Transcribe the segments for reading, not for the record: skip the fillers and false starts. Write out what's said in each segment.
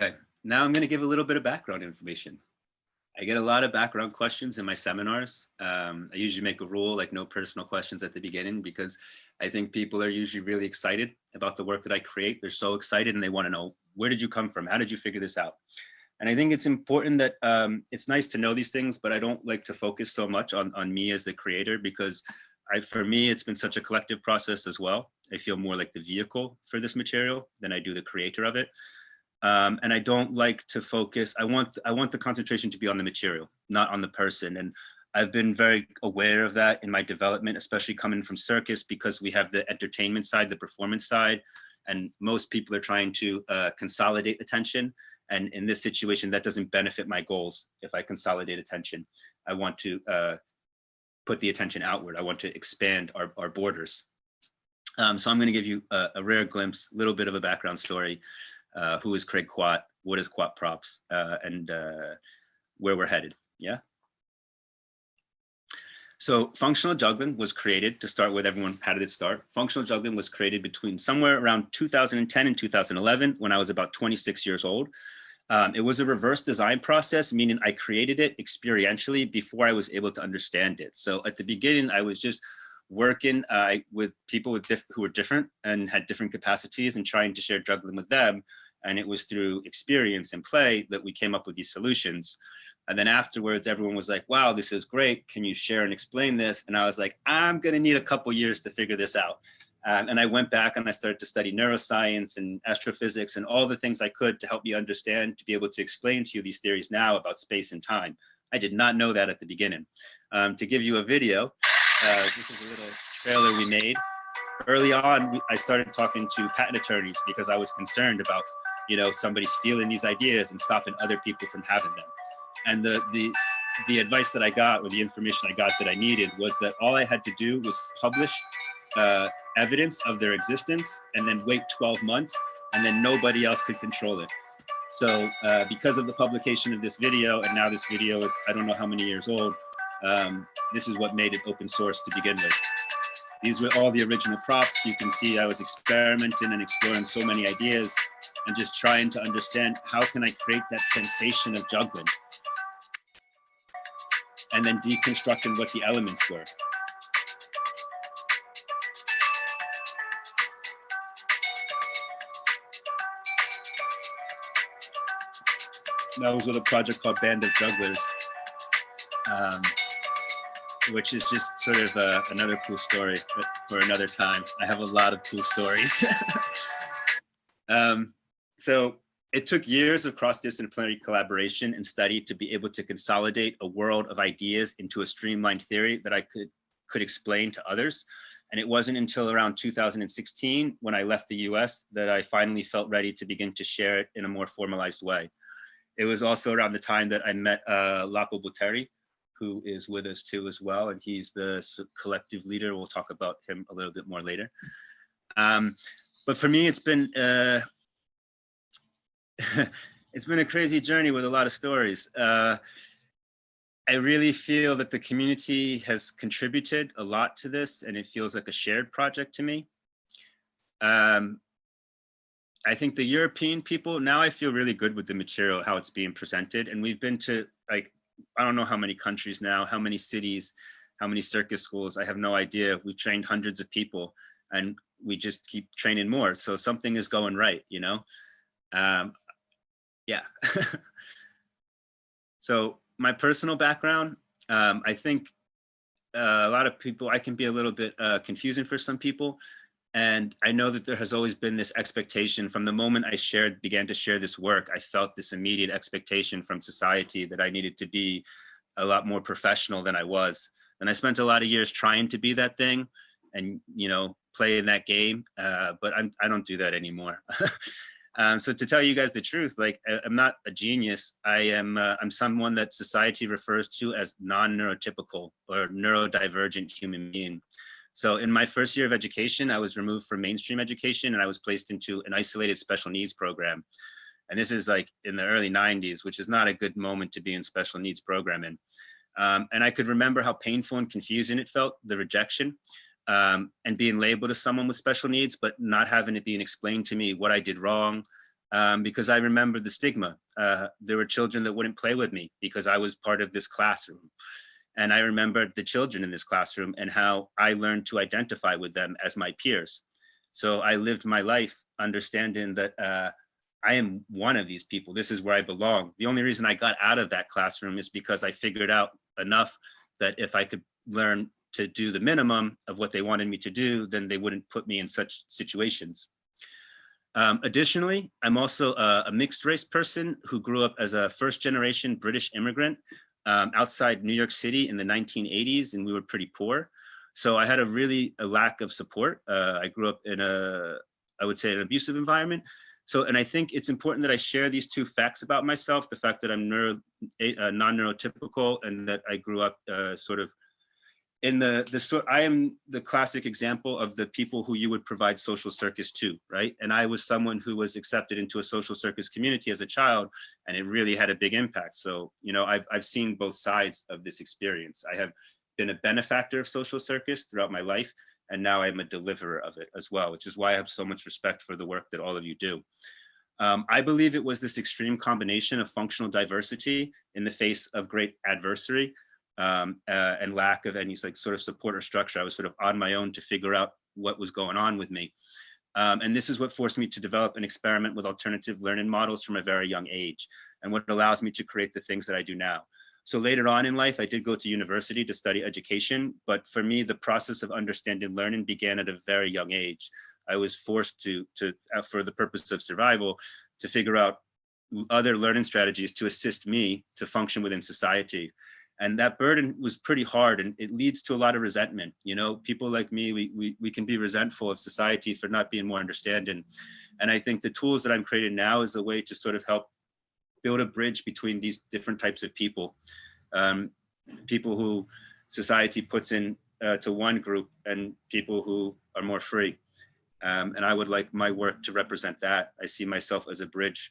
Okay, now I'm going to give a little bit of background information. I get a lot of background questions in my seminars. I usually make a rule like no personal questions at the beginning because I think people are usually really excited about the work that I create. They're so excited and they want to know, where did you come from? How did you figure this out? And I think it's important that it's nice to know these things, but I don't like to focus so much on me as the creator because for me, it's been such a collective process as well. I feel more like the vehicle for this material than I do the creator of it. And I don't like to focus. I want the concentration to be on the material, not on the person. And I've been very aware of that in my development, especially coming from Circus, because we have the entertainment side, the performance side, and most people are trying to consolidate attention. And in this situation, that doesn't benefit my goals. If I consolidate attention, I want to put the attention outward. I want to expand our borders. So I'm going to give you a rare glimpse, a little bit of a background story. Who is Craig Quat, what is Quat Props, and where we're headed, yeah? So functional juggling was created, to start with everyone, how did it start? Functional juggling was created between somewhere around 2010 and 2011 when I was about 26 years old. It was a reverse design process, meaning I created it experientially before I was able to understand it. So at the beginning, I was just working with people who were different and had different capacities and trying to share juggling with them. And it was through experience and play that we came up with these solutions. And then afterwards, everyone was like, wow, this is great. Can you share and explain this? And I was like, I'm going to need a couple years to figure this out. And I went back and I started to study neuroscience and astrophysics and all the things I could to help me understand, to be able to explain to you these theories now about space and time. I did not know that at the beginning. To give you a video, this is a little trailer we made. Early on, I started talking to patent attorneys because I was concerned about, somebody stealing these ideas and stopping other people from having them. And the advice that I got, or the information I got that I needed, was that all I had to do was publish evidence of their existence and then wait 12 months, and then nobody else could control it. So because of the publication of this video, and now this video is, I don't know how many years old, this is what made it open source to begin with. These were all the original props. You can see I was experimenting and exploring so many ideas and just trying to understand how can I create that sensation of juggling, and then deconstructing what the elements were. That was with a project called BANDOfJUGGLERS, which is just sort of another cool story for another time. I have a lot of cool stories. So it took years of cross-disciplinary collaboration and study to be able to consolidate a world of ideas into a streamlined theory that I could explain to others. And it wasn't until around 2016, when I left the US, that I finally felt ready to begin to share it in a more formalized way. It was also around the time that I met Lapo Botteri, who is with us too as well, and he's the collective leader. We'll talk about him a little bit more later. But for me, it's been it's been a crazy journey with a lot of stories. I really feel that the community has contributed a lot to this, and it feels like a shared project to me. I think the European people, now I feel really good with the material, how it's being presented. And we've been to, like, I don't know how many countries now, how many cities, how many circus schools, I have no idea. We trained hundreds of people and we just keep training more. So something is going right, yeah. So my personal background, I think a lot of people, I can be a little bit confusing for some people. And I know that there has always been this expectation from the moment I began to share this work. I felt this immediate expectation from society that I needed to be a lot more professional than I was. And I spent a lot of years trying to be that thing and, play in that game. But I don't do that anymore. So to tell you guys the truth, like, I'm not a genius. I'm someone that society refers to as non-neurotypical or neurodivergent human being. So in my first year of education, I was removed from mainstream education and I was placed into an isolated special needs program. And this is like in the early 90s, which is not a good moment to be in special needs programming. And I could remember how painful and confusing it felt, the rejection, and being labeled as someone with special needs, but not having it being explained to me what I did wrong, because I remember the stigma. There were children that wouldn't play with me because I was part of this classroom. And I remember the children in this classroom and how I learned to identify with them as my peers. So I lived my life understanding that I am one of these people. This is where I belong. The only reason I got out of that classroom is because I figured out enough that if I could learn to do the minimum of what they wanted me to do, then they wouldn't put me in such situations. Additionally, I'm also a mixed race person who grew up as a first generation British immigrant outside New York City in the 1980s, and we were pretty poor. So I had a lack of support. I grew up in I would say an abusive environment. So, and I think it's important that I share these two facts about myself, the fact that I'm non-neurotypical and that I grew up sort of in I am the classic example of the people who you would provide social circus to, right? And I was someone who was accepted into a social circus community as a child, and it really had a big impact. So, you know, I've seen both sides of this experience. I have been a benefactor of social circus throughout my life, and now I'm a deliverer of it as well, which is why I have so much respect for the work that all of you do. I believe it was this extreme combination of functional diversity in the face of great adversity and lack of any like sort of support or structure. I was sort of on my own to figure out what was going on with me. And this is what forced me to develop and experiment with alternative learning models from a very young age, and what allows me to create the things that I do now. So later on in life, I did go to university to study education, but for me, the process of understanding learning began at a very young age. I was forced to for the purpose of survival, to figure out other learning strategies to assist me to function within society. And that burden was pretty hard, and it leads to a lot of resentment. You know, people like me, we can be resentful of society for not being more understanding. And I think the tools that I'm creating now is a way to sort of help build a bridge between these different types of people, people who society puts in to one group and people who are more free. And I would like my work to represent that. I see myself as a bridge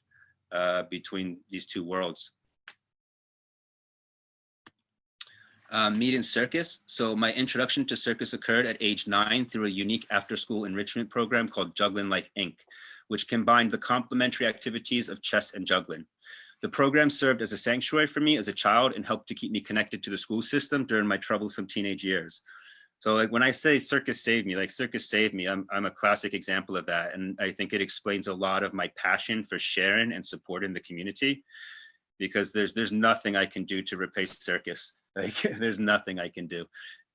between these two worlds. Meeting Circus. So my introduction to Circus occurred at age 9 through a unique after-school enrichment program called Juggling Life Inc., which combined the complementary activities of chess and juggling. The program served as a sanctuary for me as a child and helped to keep me connected to the school system during my troublesome teenage years. So like when I say Circus saved me, like Circus saved me, I'm a classic example of that. And I think it explains a lot of my passion for sharing and supporting the community, because there's nothing I can do to replace Circus. Like there's nothing I can do.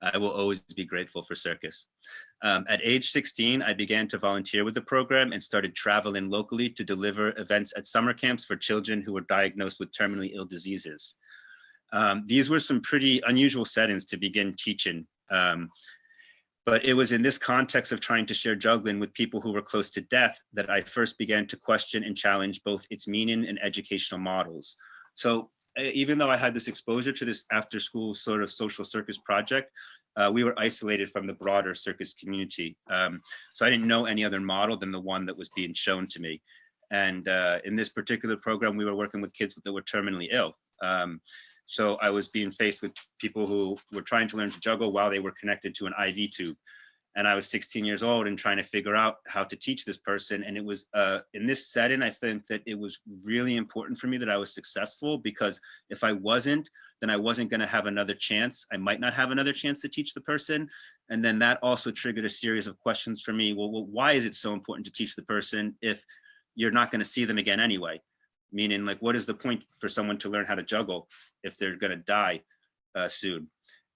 I will always be grateful for Circus. At age 16, I began to volunteer with the program and started traveling locally to deliver events at summer camps for children who were diagnosed with terminally ill diseases. These were some pretty unusual settings to begin teaching. But it was in this context of trying to share juggling with people who were close to death that I first began to question and challenge both its meaning and educational models. So even though I had this exposure to this after school sort of social circus project, we were isolated from the broader circus community. So I didn't know any other model than the one that was being shown to me. And in this particular program, we were working with kids that were terminally ill. So I was being faced with people who were trying to learn to juggle while they were connected to an IV tube. And I was 16 years old and trying to figure out how to teach this person. And it was in this setting, I think that it was really important for me that I was successful, because if I wasn't, then I wasn't going to have another chance. I might not have another chance to teach the person. And then that also triggered a series of questions for me. Well, why is it so important to teach the person if you're not going to see them again anyway? Meaning, like, what is the point for someone to learn how to juggle if they're going to die soon?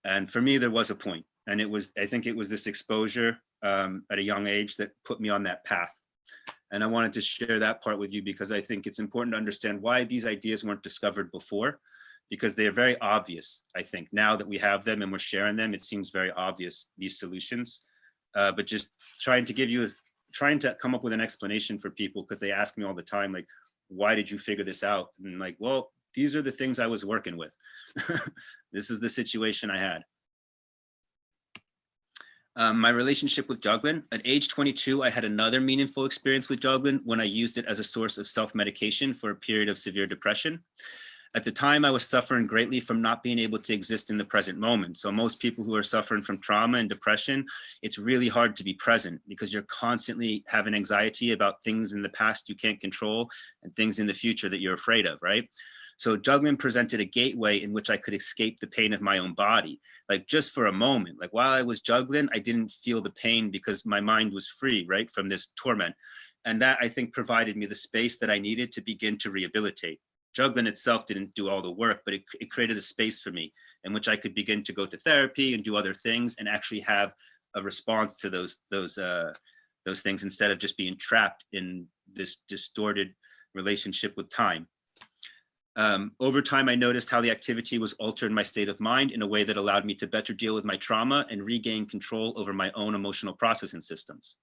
And for me, there was a point. And it was, I think it was this exposure at a young age that put me on that path. And I wanted to share that part with you because I think it's important to understand why these ideas weren't discovered before, because they are very obvious. I think now that we have them and we're sharing them, it seems very obvious, these solutions. But just trying to come up with an explanation for people, because they ask me all the time, like, why did you figure this out? And like, well, these are the things I was working with. This is the situation I had. My relationship with juggling. At age 22, I had another meaningful experience with juggling when I used it as a source of self-medication for a period of severe depression. At the time, I was suffering greatly from not being able to exist in the present moment. So most people who are suffering from trauma and depression, it's really hard to be present because you're constantly having anxiety about things in the past you can't control and things in the future that you're afraid of, right? So juggling presented a gateway in which I could escape the pain of my own body, like just for a moment. Like while I was juggling, I didn't feel the pain because my mind was free, right, from this torment. And that, I think, provided me the space that I needed to begin to rehabilitate. Juggling itself didn't do all the work, but it created a space for me in which I could begin to go to therapy and do other things and actually have a response to those things instead of just being trapped in this distorted relationship with time. Over time, I noticed how the activity was altering my state of mind in a way that allowed me to better deal with my trauma and regain control over my own emotional processing systems.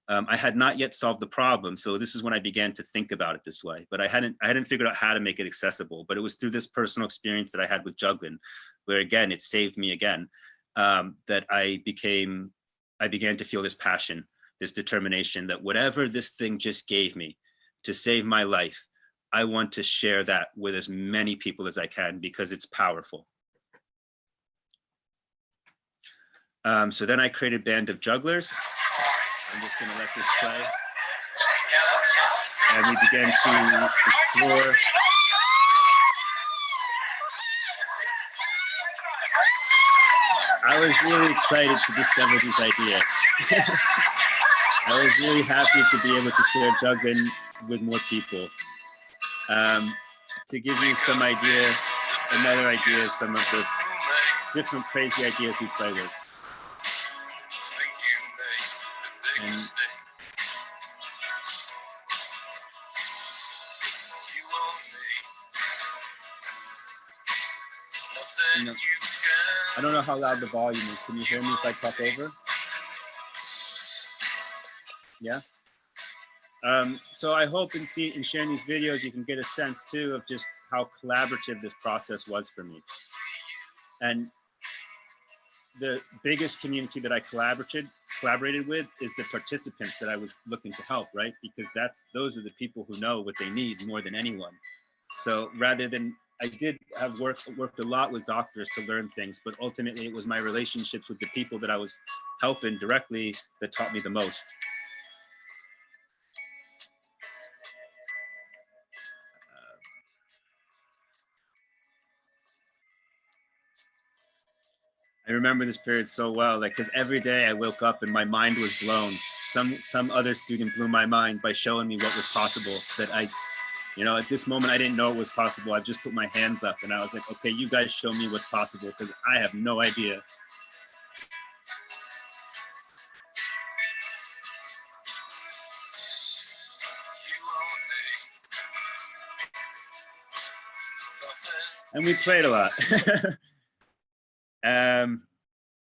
I had not yet solved the problem, so this is when I began to think about it this way. But I hadn't figured out how to make it accessible. But it was through this personal experience that I had with juggling, where again it saved me again, that I began to feel this passion, this determination that whatever this thing just gave me to save my life, I want to share that with as many people as I can because it's powerful. So then I created Band of Jugglers. I'm just going to let this play. And we began to explore I was really excited to discover these ideas. I was really happy to be able to share juggling with more people. To give you some idea, another idea of some of the different crazy ideas we play with. And you know, I don't know how loud the volume is. Can you hear me if I talk over? Yeah. So I hope in sharing these videos, you can get a sense too of just how collaborative this process was for me. And the biggest community that I collaborated with is the participants that I was looking to help, right? Because those are the people who know what they need more than anyone. So rather than, I did have worked a lot with doctors to learn things, but ultimately it was my relationships with the people that I was helping directly that taught me the most. I remember this period so well, like, because every day I woke up and my mind was blown. Some other student blew my mind by showing me what was possible that at this moment, I didn't know it was possible. I just put my hands up and I was like, okay, you guys show me what's possible because I have no idea. And we played a lot.